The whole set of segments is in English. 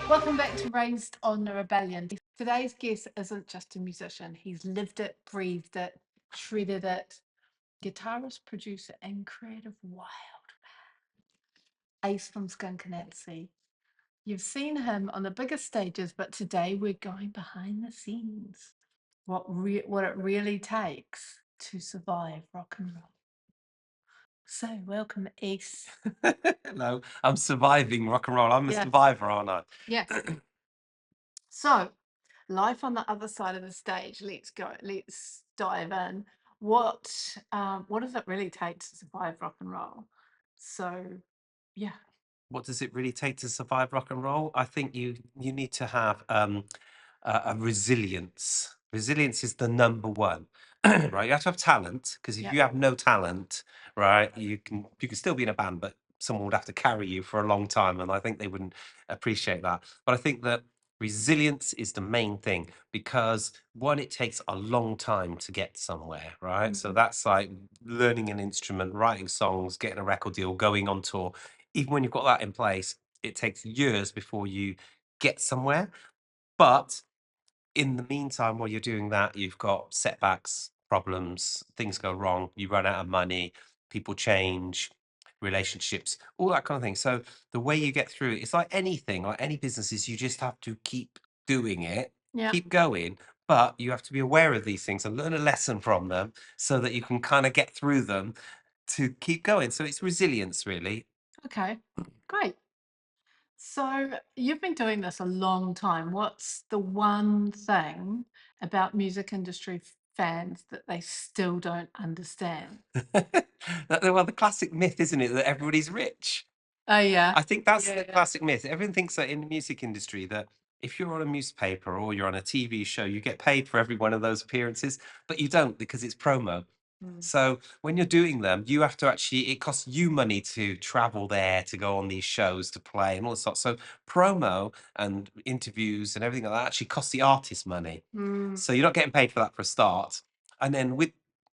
Welcome back to Raised on the Rebellion. Today's guest isn't just a musician, he's lived it, breathed it, shredded it. Guitarist, producer, and creative wild ace from Skunk Anansie. You've seen him on the biggest stages, but today we're going behind the scenes. What it really takes to survive rock and roll. So, welcome, Ace. Hello, I'm surviving rock and roll. I'm a Yes, survivor, aren't I? yes. So, life on the other side of the stage. Let's go. Let's dive in. What does it really take to survive rock and roll? So, yeah, What does it really take to survive rock and roll? I think you need to have a resilience. Resilience is the number one, right? You have to have talent because if yeah, you have no talent, right, you can still be in a band, but someone would have to carry you for a long time, and I think they wouldn't appreciate that. But I think that resilience is the main thing because one, it takes a long time to get somewhere, right? So mm, that's like learning an instrument, writing songs, getting a record deal, going on tour. Even when you've got that in place, it takes years before you get somewhere. But in the meantime, while you're doing that, you've got setbacks, problems, things go wrong, you run out of money, people change, relationships, all that kind of thing. So the way you get through it, it's like anything, like any businesses, you just have to keep doing it, yeah. keep going. But you have to be aware of these things and learn a lesson from them so that you can kind of get through them to keep going. So it's resilience, really. Okay, great. So, you've been doing this a long time. What's the one thing about music industry fans that they still don't understand? Well, the classic myth, isn't it, that everybody's rich? Oh, yeah. I think that's Yeah, the yeah. classic myth. Everyone thinks that in the music industry that if you're on a newspaper or you're on a TV show, you get paid for every one of those appearances, but you don't because it's promo. Mm, So when you're doing them, you have to actually, it costs you money to travel there, to go on these shows, to play and all sorts. So promo and interviews and everything like that actually costs the artist money. mm, So you're not getting paid for that for a start. And then with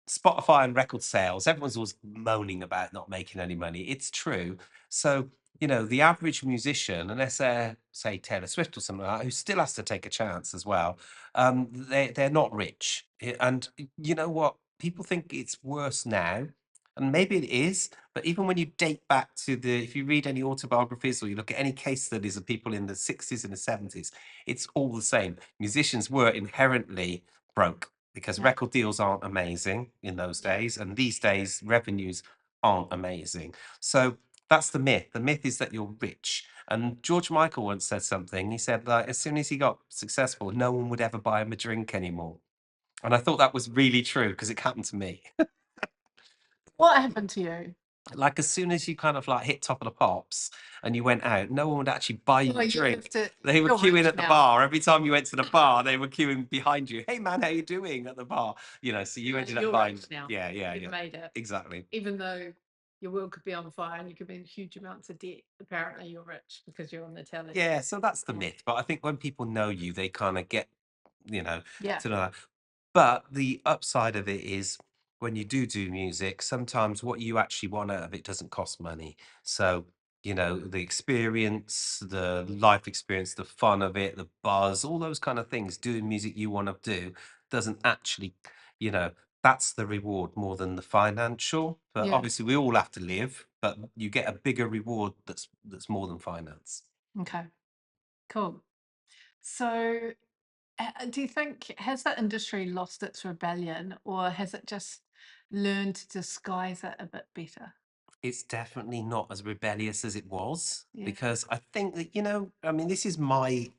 Spotify and record sales, everyone's always moaning about not making any money. It's true. So, the average musician, unless they're, say, Taylor Swift or something like that, who still has to take a chance as well, they're not rich. And you know what? People think it's worse now, and maybe it is. But even when you date back to if you read any autobiographies or you look at any case studies of people in the 60s and the 70s, it's all the same. Musicians were inherently broke because yeah, record deals aren't amazing in those yeah. days, and these days revenues aren't amazing. So that's the myth. The myth is that you're rich. And George Michael once said something. He said that as soon as he got successful, no one would ever buy him a drink anymore. And I thought that was really true because it happened to me. What happened to you? Like as soon as you kind of like hit top of the pops and you went out, no one would actually buy you Well, a you have drink. to. They were You're queuing rich at the now. bar. Every time you went to the bar, they were queuing behind you. Hey man, how you doing at the bar? So you ended up You're buying. rich now. Yeah, yeah, You've yeah. made it. Exactly. Even though your world could be on fire and you could be in huge amounts of debt, apparently you're rich because you're on the telly. Yeah, so that's the Yeah. myth. But I think when people know you, they kind of get, you know, Yeah. to know that. But the upside of it is when you do music, sometimes what you actually want out of it doesn't cost money. So, the experience, the life experience, the fun of it, the buzz, all those kind of things, doing music you want to do doesn't actually, you know, that's the reward more than the financial. But Yeah. obviously we all have to live, but you get a bigger reward that's more than finance. Okay. Cool. So, do you think has the industry lost its rebellion, or has it just learned to disguise it a bit better? It's definitely not as rebellious as it was Yeah. because I think that, I mean, this is my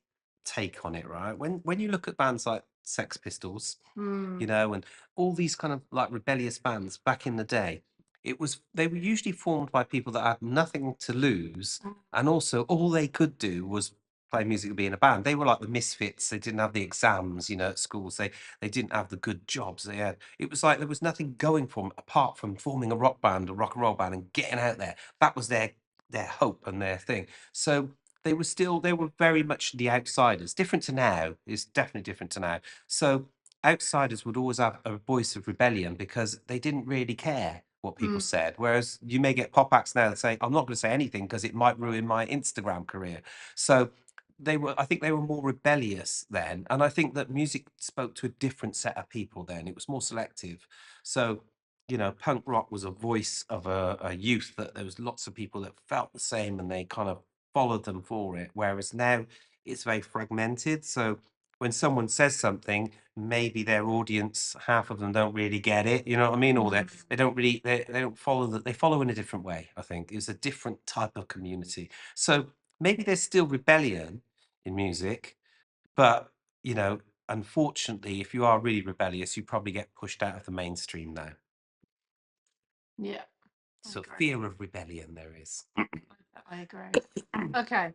take on it, right? When you look at bands like Sex Pistols, Mm. and all these kind of like rebellious bands back in the day, they were usually formed by people that had nothing to lose, Mm. and also all they could do was play music and be in a band. They were like the misfits. They didn't have the exams, at schools. They didn't have the good jobs. It was like there was nothing going for them apart from forming a rock band, a rock and roll band, and getting out there. That was their hope and their thing. So they were very much the outsiders. Different to now. It's definitely different to now. So outsiders would always have a voice of rebellion because they didn't really care what people Mm. said. Whereas you may get pop acts now that say, I'm not going to say anything because it might ruin my Instagram career. So they were, I think they were more rebellious then, and I think that music spoke to a different set of people then. It was more selective. So, punk rock was a voice of a youth, that there was lots of people that felt the same and they kind of followed them for it. Whereas now it's very fragmented. So when someone says something, maybe their audience, half of them don't really get it, you know what I mean? Or Mm. they don't really, they don't follow that, they follow in a different way, I think. It's a different type of community. So maybe there's still rebellion in music, but you know, unfortunately, if you are really rebellious, you probably get pushed out of the mainstream now. Yeah, I So agree. fear of rebellion there is. I agree. Okay.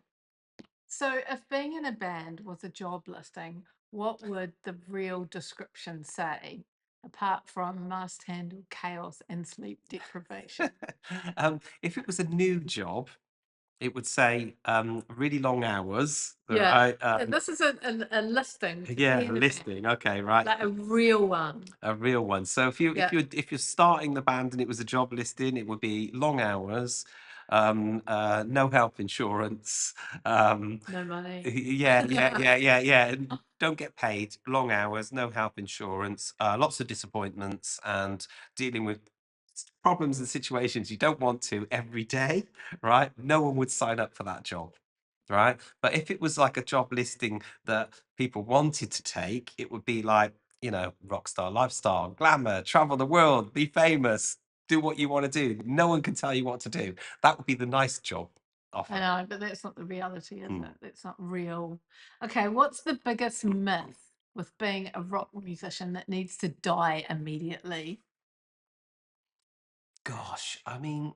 So, if being in a band was a job listing, what would the real description say, apart from must handle chaos and sleep deprivation? If it was a new job, it would say really long hours. Yeah. Right? Yeah, this is a listing to be Yeah, in a band, listing. Okay, right. like a real one. A real one. So Yeah. if you're starting the band and it was a job listing, it would be long hours, no health insurance, No money. yeah, yeah, yeah, yeah, yeah. And don't get paid, long hours, no health insurance, lots of disappointments, and dealing with problems and situations you don't want to every day, right? No one would sign up for that job, right? But if it was like a job listing that people wanted to take, it would be like, rock star lifestyle, glamour, travel the world, be famous, do what you want to do. No one can tell you what to do. That would be the nice job I offer. know, but that's not the reality, is Mm. it? That's not real. Okay, what's the biggest myth with being a rock musician that needs to die immediately? Gosh, I mean,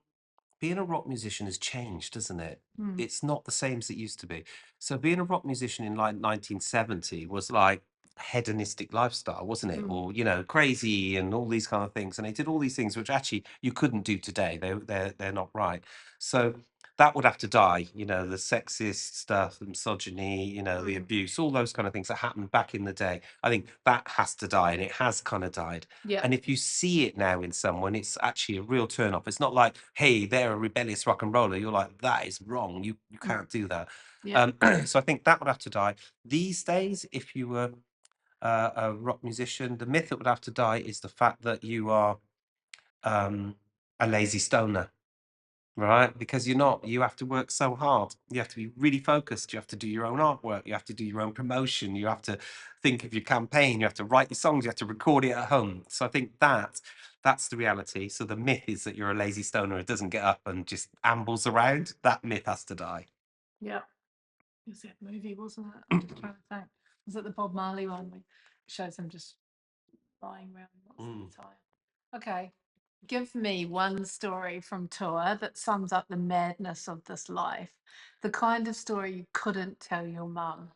being a rock musician has changed, doesn't it? Hmm. It's not the same as it used to be. So being a rock musician in like 1970 was like hedonistic lifestyle, wasn't it? Mm. Or, crazy and all these kind of things. And they did all these things which actually you couldn't do today. They're not right. So that would have to die, the sexist stuff, the misogyny, the Mm. abuse, all those kind of things that happened back in the day. I think that has to die, and it has kind of died. Yeah. And if you see it now in someone, it's actually a real turn off. It's not like, hey, they're a rebellious rock and roller. You're like, that is wrong. You Mm. can't do that. Yeah. So I think that would have to die. These days, if you were a rock musician, the myth that would have to die is the fact that you are um, a lazy stoner. Right, because you're not. You have to work so hard. You have to be really focused. You have to do your own artwork. You have to do your own promotion. You have to think of your campaign. You have to write your songs. You have to record it at home. So I think that's the reality. So the myth is that you're a lazy stoner who doesn't get up and just ambles around. That myth has to die. Yeah. It was that movie, wasn't it? I'm just trying to think. Was it the Bob Marley one? It shows him just lying around lots of Mm. the time. Okay. Give me one story from tour that sums up the madness of this life. The kind of story you couldn't tell your mum.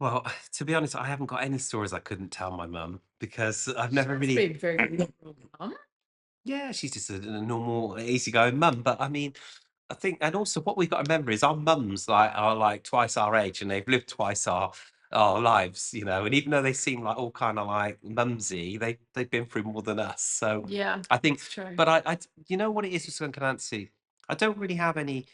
Well, to be honest, I haven't got any stories I couldn't tell my mum because I've She never must be really. a very liberal mum. Yeah, she's just a normal, easygoing mum. But I mean, I think, and also what we've got to remember is our mums are like twice our age, and they've lived twice our lives, And even though they seem like all kind of like mumsy, they've been through more than us. So Yeah, I think, that's true. but you know what it is with Skunk Anansie? I don't really have any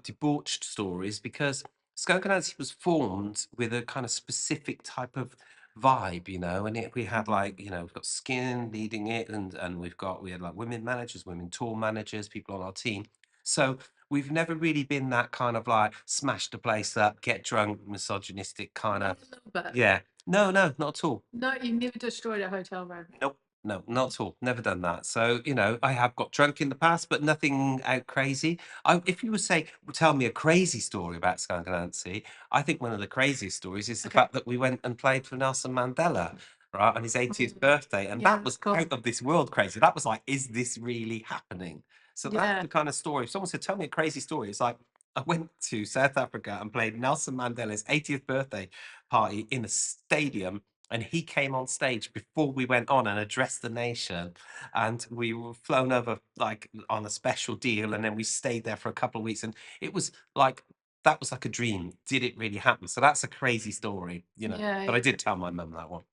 debauched stories because Skunk Anansie was formed with a kind of specific type of vibe, and we had Mm. like, we've got Skin leading it, and we had like women managers, women tour managers, people on our team. So we've never really been that kind of like smash the place up, get drunk, misogynistic kind Not of. a little bit. Yeah. No, no, not at all. No, you never destroyed a hotel room. Nope. No, not at all. Never done that. So, I have got drunk in the past, but nothing out crazy. If you would say, tell me a crazy story about Skunk Anansie, I think one of the craziest stories is the Okay. fact that we went and played for Nelson Mandela, right, on his 80th Mm. birthday. And Yeah, that that's was cool. out of this world crazy. That was like, is this really happening? So that's Yeah. the kind of story. If someone said, tell me a crazy story, it's like, I went to South Africa and played Nelson Mandela's 80th birthday party in a stadium, and he came on stage before we went on and addressed the nation, and we were flown over like on a special deal, and then we stayed there for a couple of weeks, and it was like that was like a dream. Did it really happen? So that's a crazy story, Yeah, but I yeah. did tell my mum that one.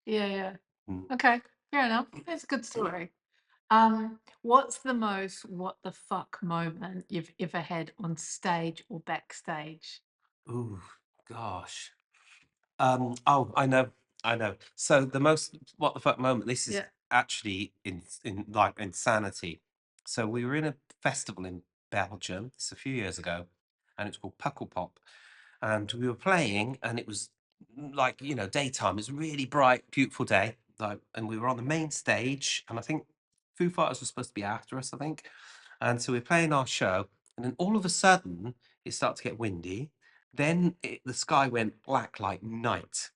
Yeah, yeah. Mm. Okay, fair enough. That's a good story. What's the most what the fuck moment you've ever had on stage or backstage? Ooh. Gosh. Oh, I know. So the most what the fuck moment, this is Yeah. actually in like insanity. So we were in a festival in Belgium, this a few years ago, and it's called Pukkelpop. And we were playing, and it was like, daytime. It's a really bright, beautiful day. Like, and we were on the main stage, and I think Foo Fighters were supposed to be after us, I think. And so we're playing our show, and then all of a sudden it started to get windy. Then the sky went black like night.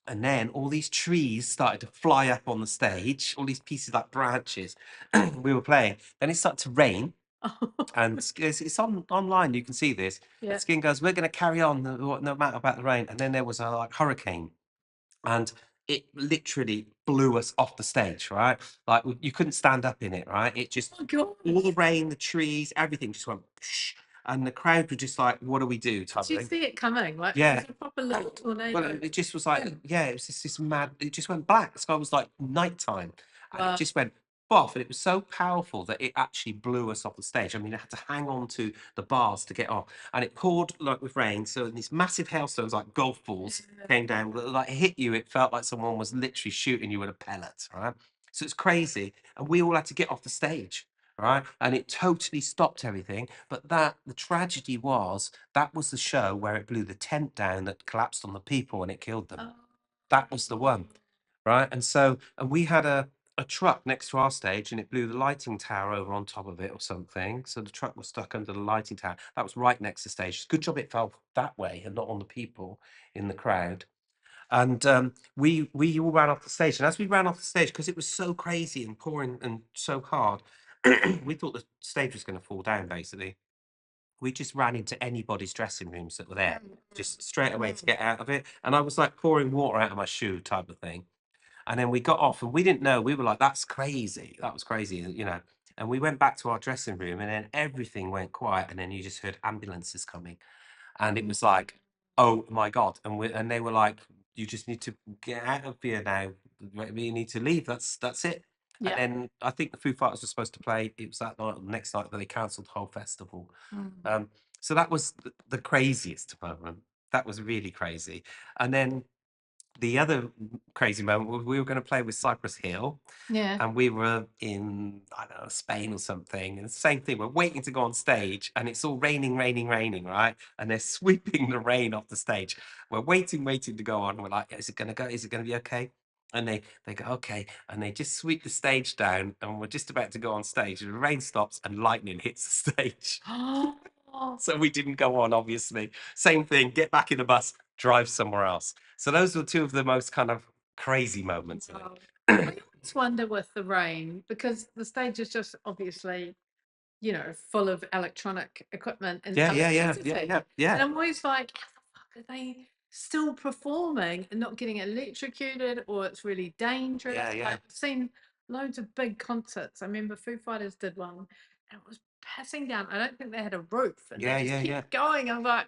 And then all these trees started to fly up on the stage, all these pieces like branches. We were playing. Then it started to rain, and it's on online. You can see this. And Yeah. Skin goes, "We're going to carry on no matter about the rain." And then there was a like hurricane, and it literally blew us off the stage. Right, like you couldn't stand up in it. Right, it just Oh god. all the rain, the trees, everything just went. And the crowd were just like, "What do we do?" type Did of you thing. see it coming? Like it Yeah. was a proper little Well, tornado. it just was like, yeah, it was just this mad. It just went black. The sky was like nighttime, and it Wow. just went off. And it was so powerful that it actually blew us off the stage. I mean, I had to hang on to the bars to get off, and it poured like with rain. So these massive hailstones, like golf balls, came down. Like hit you. It felt like someone was literally shooting you with a pellet. Right. So it's crazy, and we all had to get off the stage. Right. And it totally stopped everything. But the tragedy was that was the show where it blew the tent down that collapsed on the people and it killed them. Oh. That was the one, right? And we had a truck next to our stage and it blew the lighting tower over on top of it or something. So the truck was stuck under the lighting tower. That was right next to the stage. Good job it fell that way and not on the people in the crowd. And we all ran off the stage. And as we ran off the stage, because it was so crazy and pouring and so hard, we thought the stage was going to fall down basically. We just ran into anybody's dressing rooms that were there, just straight away to get out of it. And I was like pouring water out of my shoe type of thing. And then we got off and we didn't know. We were like, that's crazy. That was crazy. And we went back to our dressing room and then everything went quiet. And then you just heard ambulances coming. And it was like, oh my God. And they were like, you just need to get out of here now. You need to leave. That's it. And Yeah. then I think the Foo Fighters were supposed to play. It was that night, or the next night that they cancelled the whole festival. Mm. So that was the craziest moment. That was really crazy. And then the other crazy moment was we were going to play with Cypress Hill, Yeah. and we were in, I don't know, Spain or something. And the same thing, we're waiting to go on stage, and it's all raining, raining, raining, right? And they're sweeping the rain off the stage. We're waiting, waiting to go on. We're like, is it going to go? Is it going to be okay? And they go, okay. And they just sweep the stage down, and we're just about to go on stage. And the rain stops, and lightning hits the stage. Oh, So we didn't go on, obviously. Same thing, get back in the bus, drive somewhere else. So those were two of the most kind of crazy moments, I wow. I think. always wonder with the rain because the stage is just obviously, full of electronic equipment and Yeah, yeah, yeah, yeah, electricity. yeah, yeah, And I'm always like, how the fuck are they still performing and not getting electrocuted or it's really dangerous? yeah, yeah, Like, I've seen loads of big concerts. I remember Foo Fighters did one and it was passing down. I don't think they had a roof and they yeah, just yeah, yeah. kept going. I'm like,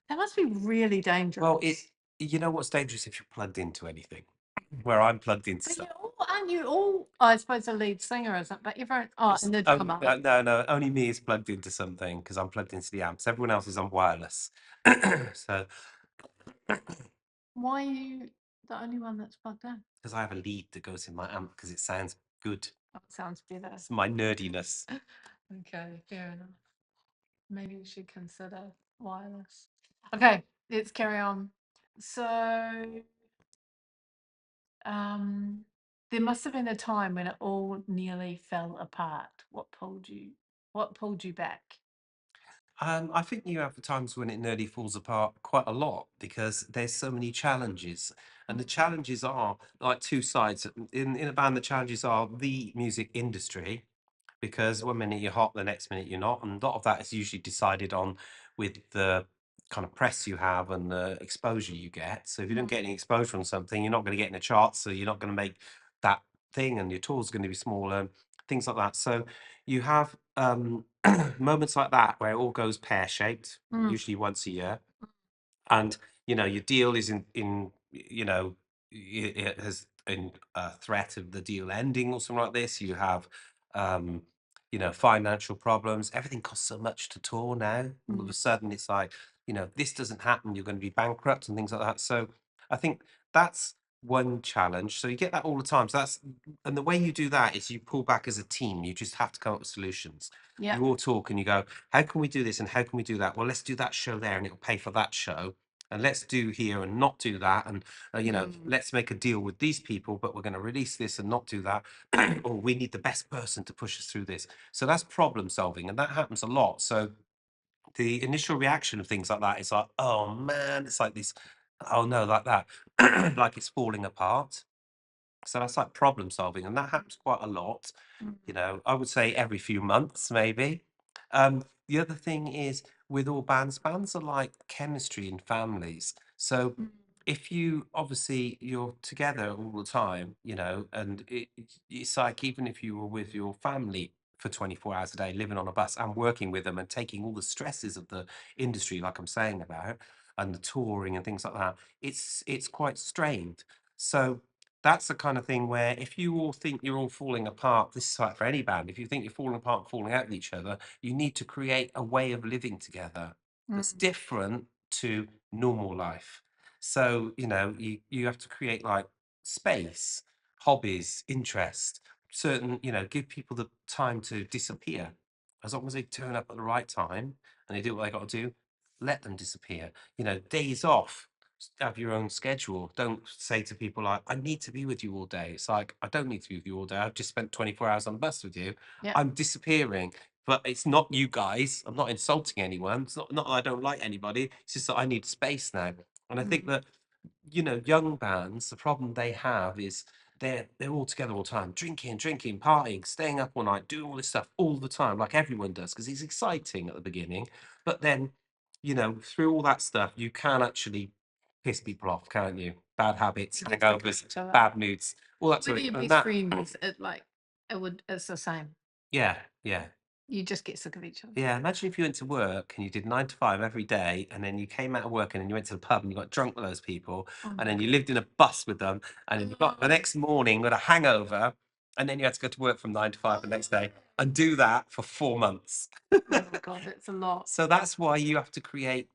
that must be really Well, dangerous. you know what's dangerous if you're plugged into anything, where I'm plugged into But stuff. aren't you all, I suppose, the lead singer, isn't it? But everyone, oh, and the drummer. No, no, only me is plugged into something because I'm plugged into the amps. Everyone else is on wireless. So, Why are you the only one that's plugged in? because I have a lead that goes in my amp because it sounds good. That sounds better. It's my nerdiness. Okay, fair enough. Maybe you should consider wireless. Okay, let's carry on. So, um, there must have been a time when it all nearly fell apart. What pulled you back? I think you have times when it nearly falls apart quite a lot because there's so many challenges, and the Mm, challenges are like two sides. In a band, the challenges are the music industry, because one minute you're hot, the next minute you're not, and a lot of that is usually decided on with the kind of press you have and the exposure you get. So if you don't mm, get any exposure on something, you're not going to get in the charts, so you're not going to make that thing, and your tour's going to be smaller, things like that. So you have moments like that where it all goes pear-shaped, mm, usually once a year, and your deal is in it has in a threat of the deal ending or something like this. You have financial problems. Everything costs so much to tour now. All of a mm. sudden it's like this doesn't happen, you're going to be bankrupt and things like that. So I think that's one challenge. So you get that all the time. So and the way you do that is you pull back as a team. You just have to come up with solutions. Yeah. You all talk and you go, how can we do this and how can we do that? Well, let's do that show there and it'll pay for that show. And let's do here and not do that. And, let's make a deal with these people, but we're going to release this and not do that. Or we need the best person to push us through this. So that's problem solving. And that happens a lot. So the initial reaction of things like that is like, oh man, it's like this, oh no, like that, like it's falling apart. So that's like problem solving, and that happens quite a lot. Mm, I would say every few months, maybe. The other thing is with all bands are like chemistry in families. So mm, if you obviously you're together all the time, and it's like even if you were with your family for 24 hours a day, living on a bus and working with them and taking all the stresses of the industry, like I'm saying about, and the touring and things like that, it's quite strained. So that's the kind of thing where if you all think you're all falling apart, this is like for any band, if you think you're falling apart and falling out with each other, you need to create a way of living together that's mm. different to normal life. So, you have to create like space, hobbies, interest, certain, give people the time to disappear. As long as they turn up at the right time and they do what they got to do, let them disappear. Days off, have your own schedule. Don't say to people like, I need to be with you all day. It's like, I don't need to be with you all day. I've just spent 24 hours on the bus with you. Yeah. I'm disappearing. But it's not you guys. I'm not insulting anyone. It's not that I don't like anybody. It's just that I need space now. And I think Mm, that, young bands, the problem they have is they're all together all the time, drinking, partying, staying up all night, doing all this stuff all the time, like everyone does, because it's exciting at the beginning. But then, through all that stuff, you can actually piss people off, can't you? Bad habits, you get sick of hangovers, each other. bad moods, all that sort Whether of your and best that friends, it's the same. yeah, yeah. You just get sick of each other. Yeah, imagine if you went to work and you did 9 to 5 every day, and then you came out of work and then you went to the pub and you got drunk with those people, Oh and my then you god. lived in a bus with them, and then you got the Oh, next morning got a hangover, and then you had to go to work from 9 to 5 the next day and do that for 4 months. oh god, it's a lot. So that's why you have to create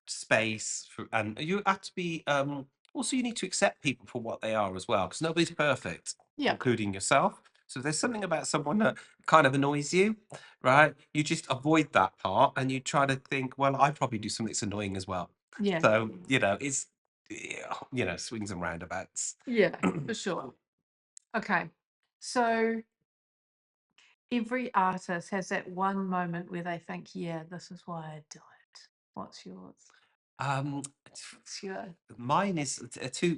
space for, and you have to be also you need to accept people for what they are as well, because nobody's perfect, Yeah. including yourself. So if there's something about someone that kind of annoys you, right? You just avoid that part and you try to think, well, I probably do something that's annoying as well. Yeah. So, it's yeah, swings and roundabouts. Yeah, for sure. Okay. So every artist has that one moment where they think, yeah, this is why I do it. What's yours? um What's your Mine is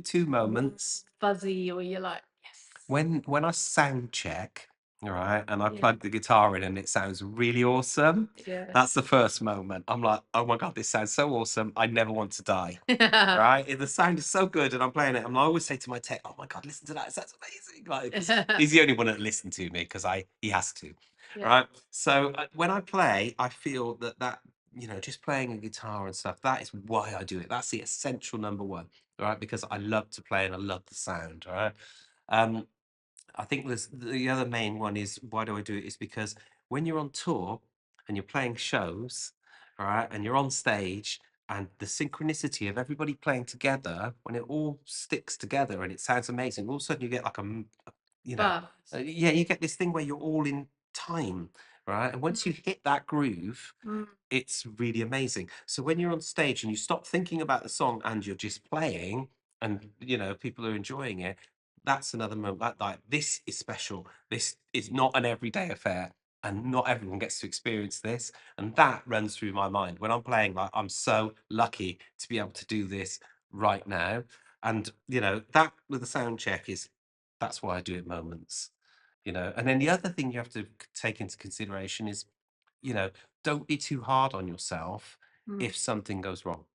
two moments. fuzzy or you're like, yes. When I sound check, right, and I Yeah. plug the guitar in and it sounds really awesome, Yeah. that's the first moment. I'm like, "Oh my god, this sounds so awesome. I never want to die." Right? The sound is so good and I'm playing it, and I always say to my tech, "Oh my god, listen to that. It sounds amazing." Like, 'cause he's the only one that listens to me because I he has to. Yeah. Right? So when I play, I feel that just playing a guitar and stuff, that is why I do it. That's the essential number one, right? Because I love to play and I love the sound, right? Um, I think there's the other main one is why do I do it is because when you're on tour and you're playing shows, right, and you're on stage and the synchronicity of everybody playing together, when it all sticks together and it sounds amazing, all of a sudden you get like you know, Buzz. yeah, you get this thing where you're all in time, right? And once you hit that groove, Mm, it's really amazing. So when you're on stage and you stop thinking about the song and you're just playing and people are enjoying it, that's another moment like this is special. This is not an everyday affair and not everyone gets to experience this. And that runs through my mind. When I'm playing, like I'm so lucky to be able to do this right now. And that with the sound check is that's why I do it moments. And then the other thing you have to take into consideration is you know, don't be too hard on yourself mm, if something goes wrong.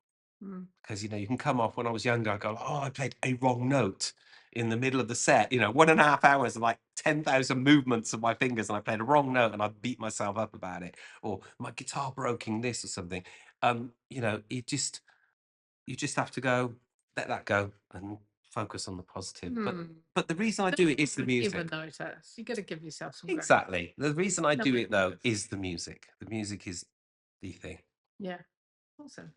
mm. Because, you can come off when I was younger, I go, oh, I played a wrong note in the middle of the set, 1.5 hours of like 10,000 movements of my fingers and I played a wrong note and I beat myself up about it. Or my guitar broke in this or something. You just have to go, let that go and focus on the positive. But Hmm. but the reason I No do it one is the would ever music. notice. You got to give yourself some grace. Exactly. The reason I do Nobody it though notices. is the music. The music is the thing. Yeah. Awesome.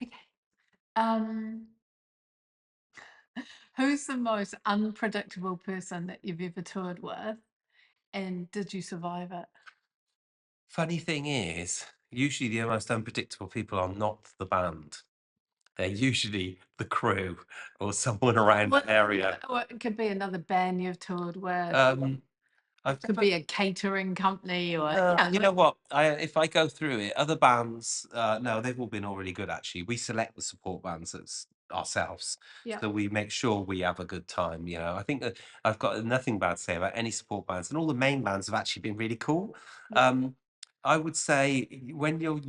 Okay. Um, who's the most unpredictable person that you've ever toured with, and did you survive it? Funny thing is, usually the most unpredictable people are not the band. They're usually the crew or someone around What, the area. what it could be another band you've toured with, or Um, it I've could never be a catering company, or you know what? If I go through it, other bands, no, they've all been all really good actually. We select the support bands ourselves, yeah, so we make sure we have a good time. You know, I think that I've got nothing bad to say about any support bands, and all the main bands have actually been really cool. yeah, Um, I would say when you're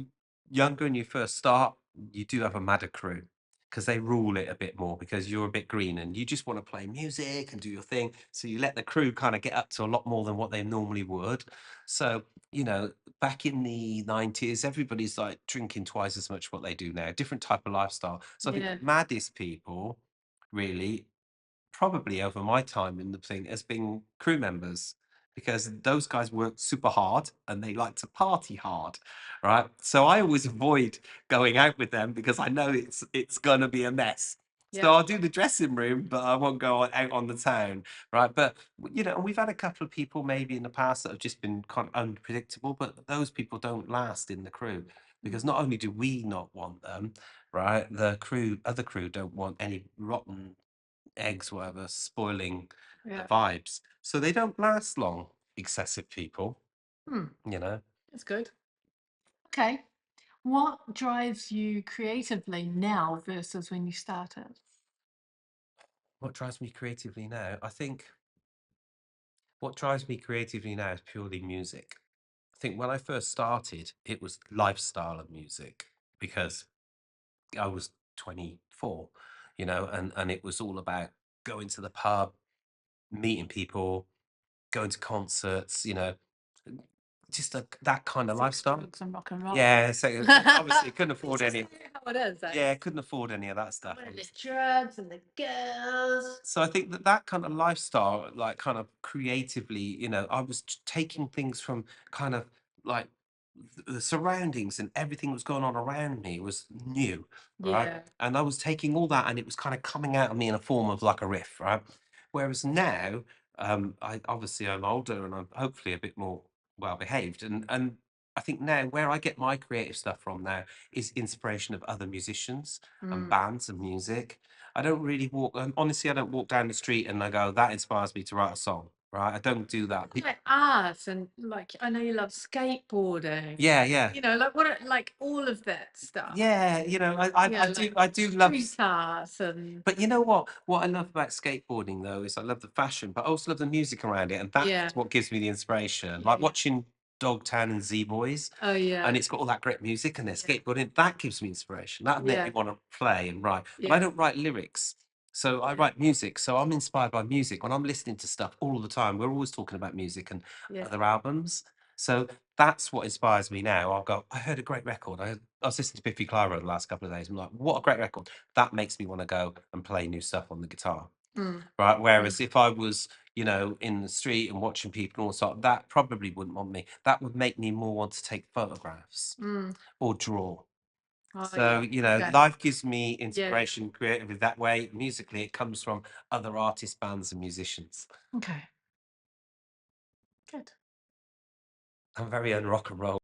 younger and you first start, you do have a madder crew because they rule it a bit more because you're a bit green and you just want to play music and do your thing. So you let the crew kind of get up to a lot more than what they normally would. So you know, back in the 90s, everybody's like drinking twice as much what they do now, different type of lifestyle. So I think yeah, the maddest people really probably over my time in the thing as being crew members because those guys work super hard and they like to party hard, right? So I always avoid going out with them because I know it's gonna be a mess. yeah. So I'll do the dressing room, but I won't go out on the town, right? But you know, and we've had a couple of people maybe in the past that have just been kind of unpredictable, but those people don't last in the crew because Mm, not only do we not want them, right? The crew, other crew don't want any rotten eggs, whatever, spoiling the yeah. vibes. So they don't last long, excessive people, Hmm, you know. that's good. Okay. What drives you creatively now versus when you started? What drives me creatively now? I think what drives me creatively now is purely music. I think when I first started, it was lifestyle of music because I was 24, you know, and it was all about going to the pub, meeting people, going to concerts, you know, just that kind of Sex, lifestyle. drugs, and rock and roll. Yeah, so obviously couldn't afford It's just any. how it is, eh? Yeah, couldn't afford any of that I stuff. wanted the drugs and the girls. So I think that that kind of lifestyle, like kind of creatively, you know, I was taking things from kind of like the surroundings and everything that was going on around me was new, right? Yeah. And I was taking all that and it was kind of coming out of me in a form of like a riff, right? Whereas now, I obviously I'm older and I'm hopefully a bit more well behaved, and I think now where I get my creative stuff from now is inspiration of other musicians and Mm. bands and music. I don't really walk, honestly, I don't walk down the street and I go, that inspires me to write a song, right? I don't do that. Like art and like I know you love skateboarding. Yeah, yeah. You know, like like all of that stuff. Yeah, you know, You know, like I do love street art and but you know what? What I love about skateboarding though is I love the fashion, but I also love the music around it, and yeah, that's what gives me the inspiration. yeah, Like yeah. watching Dogtown and Z Boys, Oh and yeah, it's got all that great music and they're yeah, skateboarding. That gives me inspiration. That makes me yeah, want to play and write. But I yeah, don't write lyrics. So I yeah, write music. So I'm inspired by music. When I'm listening to stuff all the time, we're always talking about music and yeah, other albums. So that's what inspires me now. I'll go, I heard a great record. I was listening to Biffy Clyro the last couple of days. I'm like, what a great record. That makes me want to go and play new stuff on the guitar. mm, Right. mm, Whereas if I was, you know, in the street and watching people and all sort, that probably wouldn't want me. That would make me more want to take photographs mm. or draw. Oh So, yeah, you know, okay, life gives me yeah, inspiration creatively that way. Musically, it comes from other artists, bands, and musicians. okay, good. I'm very unrock and roll.